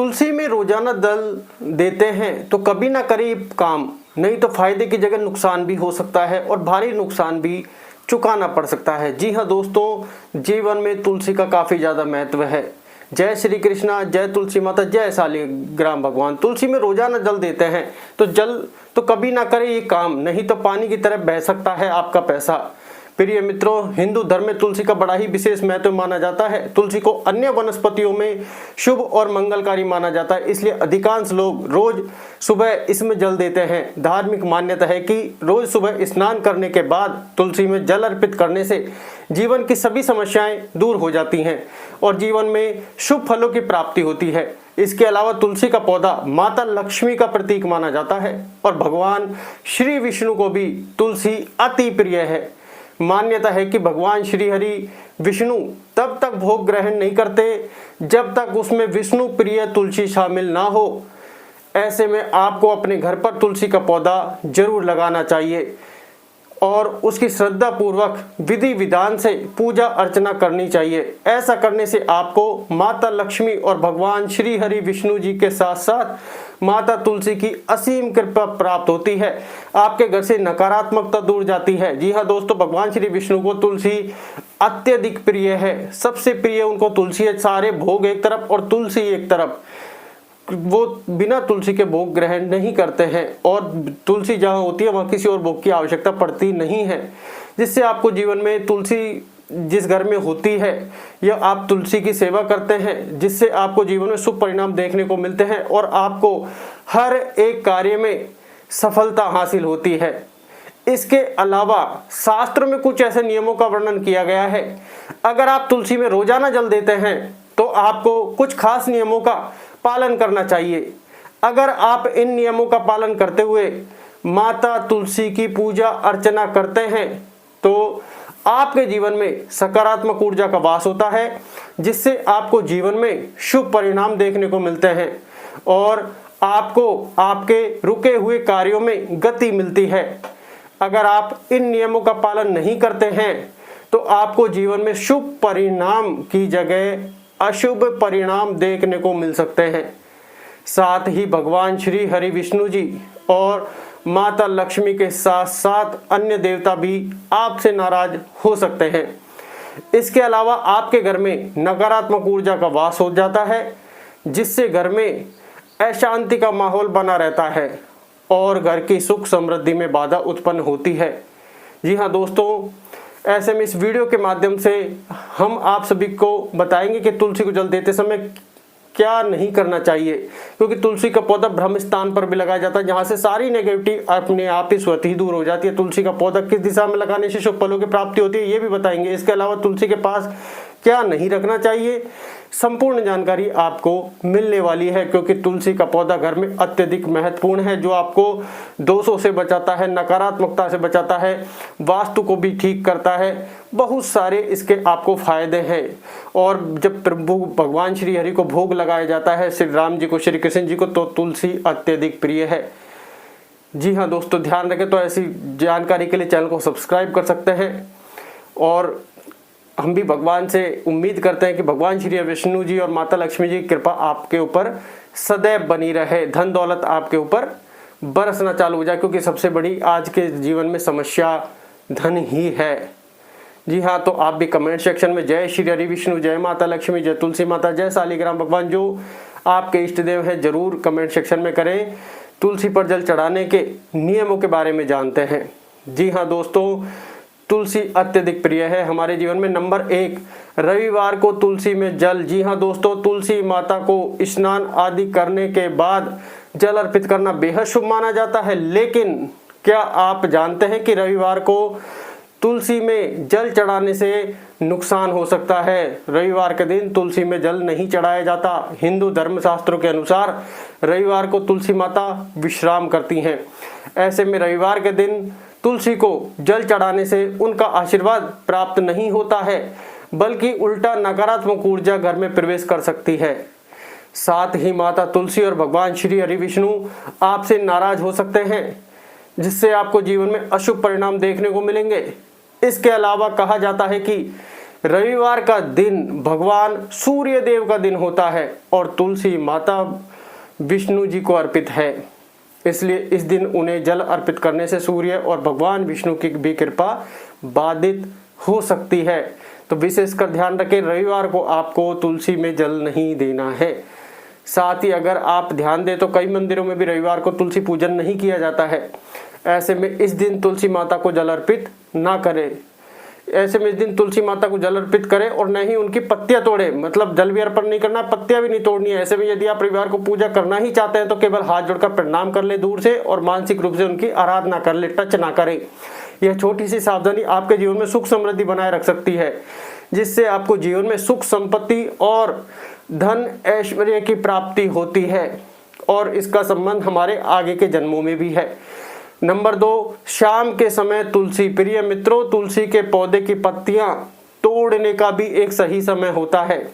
तुलसी में रोजाना जल देते हैं तो कभी ना करे काम, नहीं तो फायदे की जगह नुकसान भी हो सकता है और भारी नुकसान भी चुकाना पड़ सकता है। जी हाँ दोस्तों, जीवन में तुलसी का काफी ज्यादा महत्व है। जय श्री कृष्णा, जय तुलसी माता, जय शालिग्राम भगवान। तुलसी में रोजाना जल देते हैं तो जल तो कभी ना करे ये काम, नहीं तो पानी की तरह बह सकता है आपका पैसा। प्रिय मित्रों, हिंदू धर्म में तुलसी का बड़ा ही विशेष महत्व माना जाता है। तुलसी को अन्य वनस्पतियों में शुभ और मंगलकारी माना जाता है, इसलिए अधिकांश लोग रोज सुबह इसमें जल देते हैं। धार्मिक मान्यता है कि रोज सुबह स्नान करने के बाद तुलसी में जल अर्पित करने से जीवन की सभी समस्याएं दूर हो जाती हैं और जीवन में शुभ फलों की प्राप्ति होती है। इसके अलावा तुलसी का पौधा माता लक्ष्मी का प्रतीक माना जाता है और भगवान श्री विष्णु को भी तुलसी अति प्रिय है। मान्यता है कि भगवान श्री हरि विष्णु तब तक भोग ग्रहण नहीं करते जब तक उसमें विष्णु प्रिय तुलसी शामिल ना हो। ऐसे में आपको अपने घर पर तुलसी का पौधा जरूर लगाना चाहिए और उसकी श्रद्धा पूर्वक विधि विधान से पूजा अर्चना करनी चाहिए। ऐसा करने से आपको माता लक्ष्मी और भगवान श्री हरि विष्णु जी के साथ साथ माता तुलसी की असीम कृपा प्राप्त होती है। आपके घर से नकारात्मकता दूर जाती है। जी हाँ दोस्तों, भगवान श्री विष्णु को तुलसी अत्यधिक प्रिय है, सबसे प्रिय उनको तुलसी है। सारे भोग एक तरफ और तुलसी एक तरफ, वो बिना तुलसी के भोग ग्रहण नहीं करते हैं और तुलसी जहाँ होती है वहाँ किसी और भोग की आवश्यकता पड़ती नहीं है। जिससे आपको जीवन में तुलसी जिस घर में होती है या आप तुलसी की सेवा करते हैं, जिससे आपको जीवन में शुभ परिणाम देखने को मिलते हैं और आपको हर एक कार्य में सफलता हासिल होती है। इसके अलावा शास्त्र में कुछ ऐसे नियमों का वर्णन किया गया है। अगर आप तुलसी में रोजाना जल देते हैं तो आपको कुछ खास नियमों का पालन करना चाहिए। अगर आप इन नियमों का पालन करते हुए माता तुलसी की पूजा अर्चना करते हैं तो आपके जीवन में सकारात्मक ऊर्जा का वास होता है, जिससे आपको जीवन में शुभ परिणाम देखने को मिलते हैं और आपको आपके रुके हुए कार्यों में गति मिलती है। अगर आप इन नियमों का पालन नहीं करते हैं तो आपको जीवन में शुभ परिणाम की जगह अशुभ परिणाम देखने को मिल सकते हैं। साथ ही भगवान श्री हरि विष्णु जी और माता लक्ष्मी के साथ साथ अन्य देवता भी आपसे नाराज हो सकते हैं। इसके अलावा आपके घर में नकारात्मक ऊर्जा का वास हो जाता है, जिससे घर में अशांति का माहौल बना रहता है और घर की सुख समृद्धि में बाधा उत्पन्न होती है। जी हाँ दोस्तों, ऐसे में इस वीडियो के माध्यम से हम आप सभी को बताएंगे कि तुलसी को जल देते समय क्या नहीं करना चाहिए, क्योंकि तुलसी का पौधा ब्रह्म स्थान पर भी लगाया जाता है, जहां से सारी नेगेटिविटी अपने आप ही स्वतः ही दूर हो जाती है। तुलसी का पौधा किस दिशा में लगाने से शुभ फलों की प्राप्ति होती है, ये भी बताएंगे। इसके अलावा तुलसी के पास क्या नहीं रखना चाहिए, संपूर्ण जानकारी आपको मिलने वाली है, क्योंकि तुलसी का पौधा घर में अत्यधिक महत्वपूर्ण है, जो आपको दोषों से बचाता है, नकारात्मकता से बचाता है, वास्तु को भी ठीक करता है। बहुत सारे इसके आपको फायदे हैं। और जब प्रभु भगवान श्री हरि को भोग लगाया जाता है, श्री राम जी को, श्री कृष्ण जी को, तो तुलसी अत्यधिक प्रिय है। जी हाँ दोस्तों, ध्यान रखें। तो ऐसी जानकारी के लिए चैनल को सब्सक्राइब कर सकते हैं और हम भी भगवान से उम्मीद करते हैं कि भगवान श्री विष्णु जी और माता लक्ष्मी जी की कृपा आपके ऊपर सदैव बनी रहे, धन दौलत आपके ऊपर बरसना चालू हो जाए, क्योंकि सबसे बड़ी आज के जीवन में समस्या धन ही है। जी हाँ, तो आप भी कमेंट सेक्शन में जय श्री हरि विष्णु, जय माता लक्ष्मी, जय तुलसी माता, जय शालिग्राम भगवान, जो आपके इष्ट देव है, जरूर कमेंट सेक्शन में करें। तुलसी पर जल चढ़ाने के नियमों के बारे में जानते हैं। जी हाँ दोस्तों, तुलसी अत्यधिक प्रिय है हमारे जीवन में। नंबर 1, रविवार को तुलसी में जल। जी हाँ दोस्तों, तुलसी माता को स्नान आदि करने के बाद जल अर्पित करना बेहद शुभ माना जाता है। लेकिन क्या आप जानते हैं कि रविवार को तुलसी में जल चढ़ाने से नुकसान हो सकता है? रविवार के दिन तुलसी में जल नहीं चढ़ाया जाता। हिंदू धर्म शास्त्रों के अनुसार रविवार को तुलसी माता विश्राम करती हैं। ऐसे में रविवार के दिन तुलसी को जल चढ़ाने से उनका आशीर्वाद प्राप्त नहीं होता है, बल्कि उल्टा नकारात्मक ऊर्जा घर में प्रवेश कर सकती है। साथ ही माता तुलसी और भगवान श्री हरि विष्णु आपसे नाराज हो सकते हैं, जिससे आपको जीवन में अशुभ परिणाम देखने को मिलेंगे। इसके अलावा कहा जाता है कि रविवार का दिन भगवान सूर्य देव का दिन होता है और तुलसी माता विष्णु जी को अर्पित है, इसलिए इस दिन उन्हें जल अर्पित करने से सूर्य और भगवान विष्णु की भी कृपा बाधित हो सकती है। तो विशेषकर ध्यान रखें, रविवार को आपको तुलसी में जल नहीं देना है। साथ ही अगर आप ध्यान दें तो कई मंदिरों में भी रविवार को तुलसी पूजन नहीं किया जाता है। ऐसे में इस दिन तुलसी माता को जल अर्पित ना करें। ऐसे में इस दिन तुलसी माता को जल अर्पित करें और न ही उनकी पत्तियां तोड़े, मतलब जल भी अर्पण नहीं करना, पत्तियां भी नहीं तोड़नी है। ऐसे में यदि आप रविवार को पूजा करना ही चाहते हैं तो केवल हाथ जोड़कर प्रणाम कर ले दूर से और मानसिक रूप से उनकी आराधना कर ले, टच ना करें। यह छोटी सी सावधानी आपके जीवन में सुख समृद्धि बनाए रख सकती है, जिससे आपको जीवन में सुख संपत्ति और धन ऐश्वर्य की प्राप्ति होती है और इसका संबंध हमारे आगे के जन्मों में भी है। नंबर 2, शाम के समय तुलसी। प्रिय मित्रों, तुलसी के पौधे की पत्तियां तोड़ने का भी एक सही समय होता है।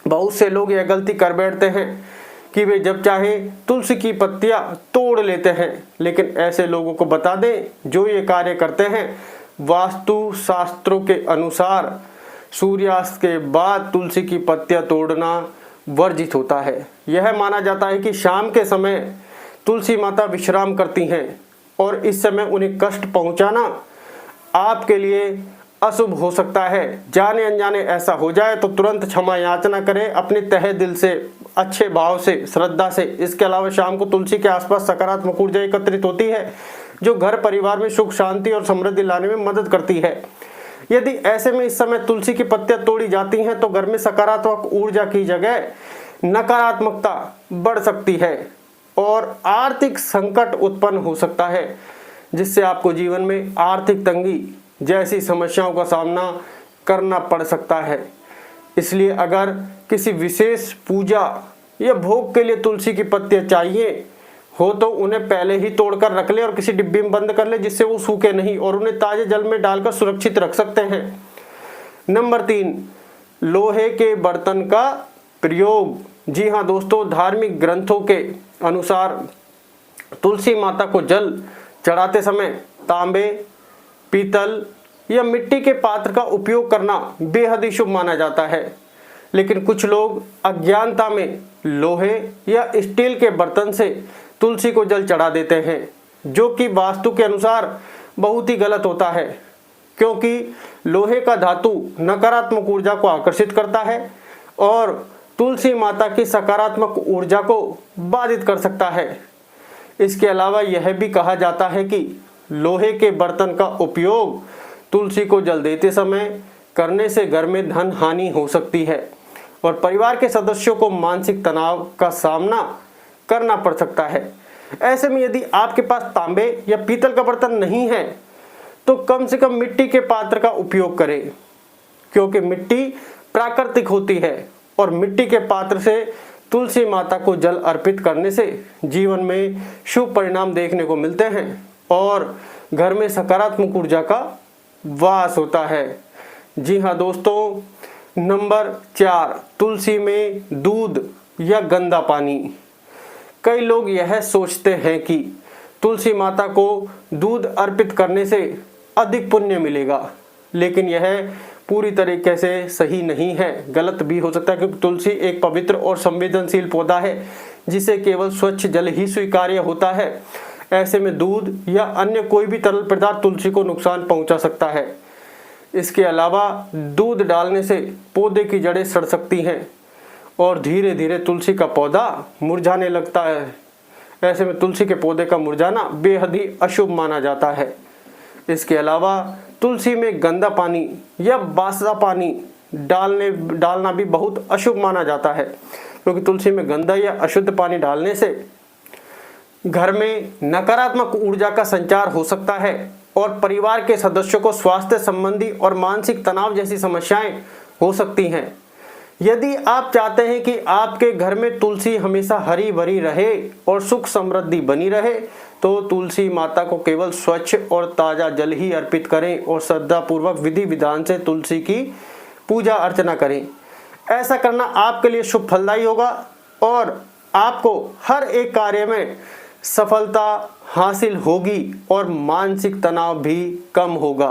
बहुत से लोग यह गलती कर बैठते हैं कि वे जब चाहे तुलसी की पत्तियां तोड़ लेते हैं, लेकिन ऐसे लोगों को बता दें जो ये कार्य करते हैं, वास्तु शास्त्रों के अनुसार सूर्यास्त के बाद तुलसी की पत्तियां तोड़ना वर्जित होता है। यह माना जाता है कि शाम के समय तुलसी माता विश्राम करती हैं और इस समय उन्हें कष्ट पहुंचाना आपके लिए अशुभ हो सकता है। जाने अनजाने ऐसा हो जाए तो तुरंत क्षमा याचना करें अपने तहे दिल से, अच्छे भाव से, श्रद्धा से। इसके अलावा शाम को तुलसी के आसपास सकारात्मक ऊर्जा एकत्रित होती है जो घर परिवार में सुख शांति और समृद्धि लाने में मदद करती है। यदि ऐसे में इस समय तुलसी की पत्तियां तोड़ी जाती हैं तो घर में सकारात्मक ऊर्जा की जगह नकारात्मकता बढ़ सकती है और आर्थिक संकट उत्पन्न हो सकता है, जिससे आपको जीवन में आर्थिक तंगी जैसी समस्याओं का सामना करना पड़ सकता है। इसलिए अगर किसी विशेष पूजा या भोग के लिए तुलसी की पत्तियां चाहिए हो तो उन्हें पहले ही तोड़कर रख ले और किसी डिब्बे में बंद कर ले, जिससे वो सूखे नहीं, और उन्हें ताजे जल में डालकर सुरक्षित रख सकते हैं। नंबर 3, लोहे के बर्तन का प्रयोग। जी हाँ दोस्तों, धार्मिक ग्रंथों के अनुसार तुलसी माता को जल चढ़ाते समय तांबे, पीतल या मिट्टी के पात्र का उपयोग करना बेहद ही शुभ माना जाता है, लेकिन कुछ लोग अज्ञानता में लोहे या स्टील के बर्तन से तुलसी को जल चढ़ा देते हैं, जो कि वास्तु के अनुसार बहुत ही गलत होता है, क्योंकि लोहे का धातु नकारात्मक ऊर्जा को आकर्षित करता है और तुलसी माता की सकारात्मक ऊर्जा को बाधित कर सकता है। इसके अलावा यह भी कहा जाता है कि लोहे के बर्तन का उपयोग तुलसी को जल देते समय करने से घर में धन हानि हो सकती है और परिवार के सदस्यों को मानसिक तनाव का सामना करना पड़ सकता है। ऐसे में यदि आपके पास तांबे या पीतल का बर्तन नहीं है तो कम से कम मिट्टी के पात्र का उपयोग करें, क्योंकि मिट्टी प्राकृतिक होती है और मिट्टी के पात्र से तुलसी माता को जल अर्पित करने से जीवन में शुभ परिणाम देखने को मिलते हैं और घर में सकारात्मक ऊर्जा का वास होता है। जी हाँ दोस्तों, नंबर 4, तुलसी में दूध या गंदा पानी। कई लोग यह सोचते हैं कि तुलसी माता को दूध अर्पित करने से अधिक पुण्य मिलेगा, लेकिन यह पूरी तरीके से सही नहीं है, गलत भी हो सकता है, क्योंकि तुलसी एक पवित्र और संवेदनशील पौधा है जिसे केवल स्वच्छ जल ही स्वीकार्य होता है। ऐसे में दूध या अन्य कोई भी तरल पदार्थ तुलसी को नुकसान पहुंचा सकता है। इसके अलावा दूध डालने से पौधे की जड़ें सड़ सकती हैं और धीरे धीरे तुलसी का पौधा मुरझाने लगता है। ऐसे में तुलसी के पौधे का मुरझाना बेहद ही अशुभ माना जाता है। इसके अलावा तुलसी में गंदा पानी या बासा पानी डालना भी बहुत अशुभ माना जाता है, क्योंकि तुलसी में गंदा या अशुद्ध पानी डालने से घर में नकारात्मक ऊर्जा का संचार हो सकता है और परिवार के सदस्यों को स्वास्थ्य संबंधी और मानसिक तनाव जैसी समस्याएं हो सकती हैं। यदि आप चाहते हैं कि आपके घर में तुलसी हमेशा हरी भरी रहे और सुख समृद्धि बनी रहे, तो तुलसी माता को केवल स्वच्छ और ताज़ा जल ही अर्पित करें और श्रद्धापूर्वक विधि विधान से तुलसी की पूजा अर्चना करें। ऐसा करना आपके लिए शुभ फलदायी होगा और आपको हर एक कार्य में सफलता हासिल होगी और मानसिक तनाव भी कम होगा।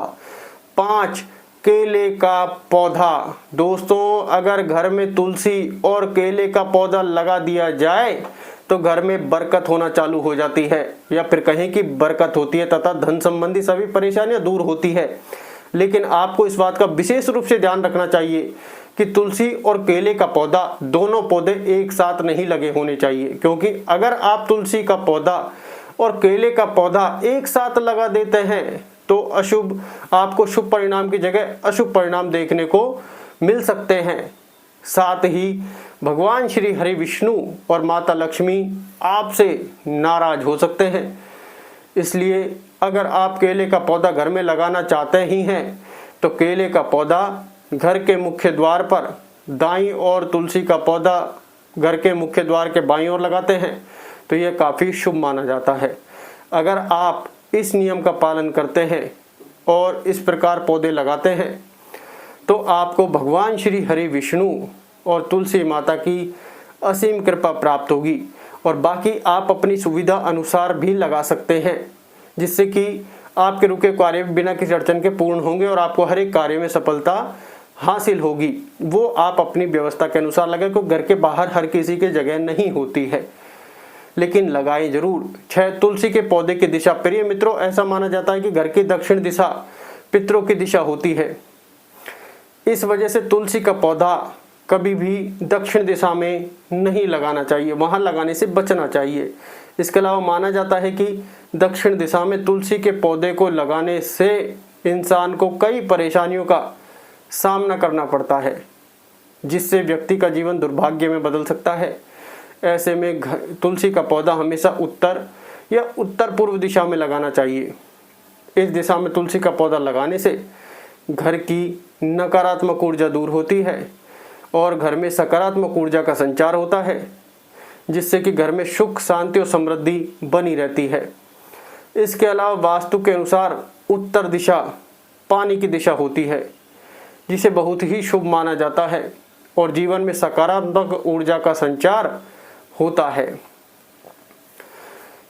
5, केले का पौधा। दोस्तों अगर घर में तुलसी और केले का पौधा लगा दिया जाए तो घर में बरकत होना चालू हो जाती है, या फिर कहें कि बरकत होती है तथा धन संबंधी सभी परेशानियां दूर होती है। लेकिन आपको इस बात का विशेष रूप से ध्यान रखना चाहिए कि तुलसी और केले का पौधा दोनों पौधे एक साथ नहीं लगे होने चाहिए, क्योंकि अगर आप तुलसी का पौधा और केले का पौधा एक साथ लगा देते हैं तो अशुभ, आपको शुभ परिणाम की जगह अशुभ परिणाम देखने को मिल सकते हैं। साथ ही भगवान श्री हरि विष्णु और माता लक्ष्मी आपसे नाराज हो सकते हैं। इसलिए अगर आप केले का पौधा घर में लगाना चाहते ही हैं तो केले का पौधा घर के मुख्य द्वार पर दाईं ओर, तुलसी का पौधा घर के मुख्य द्वार के बाईं ओर लगाते हैं तो यह काफ़ी शुभ माना जाता है। अगर आप इस नियम का पालन करते हैं और इस प्रकार पौधे लगाते हैं तो आपको भगवान श्री हरि विष्णु और तुलसी माता की असीम कृपा प्राप्त होगी। और बाकी आप अपनी सुविधा अनुसार भी लगा सकते हैं, जिससे कि आपके रुके कार्य बिना किसी अड़चन के पूर्ण होंगे और आपको हर एक कार्य में सफलता हासिल होगी। वो आप अपनी व्यवस्था के अनुसार लगाएं, क्योंकि घर के बाहर हर किसी की जगह नहीं होती है, लेकिन लगाएं जरूर। 6 तुलसी के पौधे की दिशा। प्रिय मित्रों, ऐसा माना जाता है कि घर की दक्षिण दिशा पितरों की दिशा होती है। इस वजह से तुलसी का पौधा कभी भी दक्षिण दिशा में नहीं लगाना चाहिए, वहां लगाने से बचना चाहिए। इसके अलावा माना जाता है कि दक्षिण दिशा में तुलसी के पौधे को लगाने से इंसान को कई परेशानियों का सामना करना पड़ता है, जिससे व्यक्ति का जीवन दुर्भाग्य में बदल सकता है। ऐसे में तुलसी का पौधा हमेशा उत्तर या उत्तर पूर्व दिशा में लगाना चाहिए। इस दिशा में तुलसी का पौधा लगाने से घर की नकारात्मक ऊर्जा दूर होती है और घर में सकारात्मक ऊर्जा का संचार होता है, जिससे कि घर में सुख, शांति और समृद्धि बनी रहती है। इसके अलावा वास्तु के अनुसार उत्तर दिशा पानी की दिशा होती है, जिसे बहुत ही शुभ माना जाता है और जीवन में सकारात्मक ऊर्जा का संचार होता है।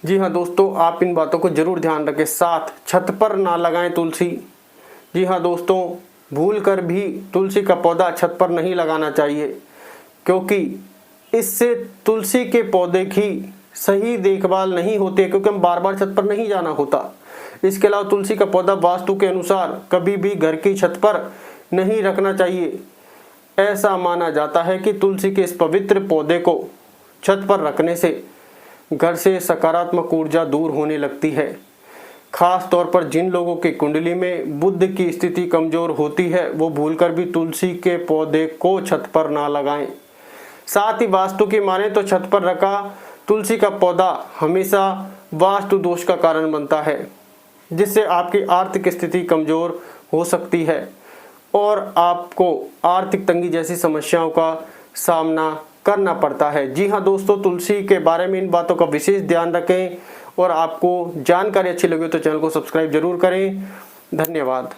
जी हाँ दोस्तों, आप इन बातों को जरूर ध्यान रखें। साथ छत पर ना लगाएं तुलसी। जी हाँ दोस्तों, भूल कर भी तुलसी का पौधा छत पर नहीं लगाना चाहिए, क्योंकि इससे तुलसी के पौधे की सही देखभाल नहीं होती है, क्योंकि हम बार बार छत पर नहीं जाना होता। इसके अलावा तुलसी का पौधा वास्तु के अनुसार कभी भी घर की छत पर नहीं रखना चाहिए। ऐसा माना जाता है कि तुलसी के इस पवित्र पौधे को छत पर रखने से घर से सकारात्मक ऊर्जा दूर होने लगती है। खास तौर पर जिन लोगों की कुंडली में बुध की स्थिति कमजोर होती है, वो भूलकर भी तुलसी के पौधे को छत पर ना लगाएं। साथ ही वास्तु की माने तो छत पर रखा तुलसी का पौधा हमेशा वास्तु दोष का कारण बनता है, जिससे आपकी आर्थिक स्थिति कमजोर हो सकती है और आपको आर्थिक तंगी जैसी समस्याओं का सामना करना पड़ता है। जी हाँ दोस्तों, तुलसी के बारे में इन बातों का विशेष ध्यान रखें और आपको जानकारी अच्छी लगे तो चैनल को सब्सक्राइब जरूर करें। धन्यवाद।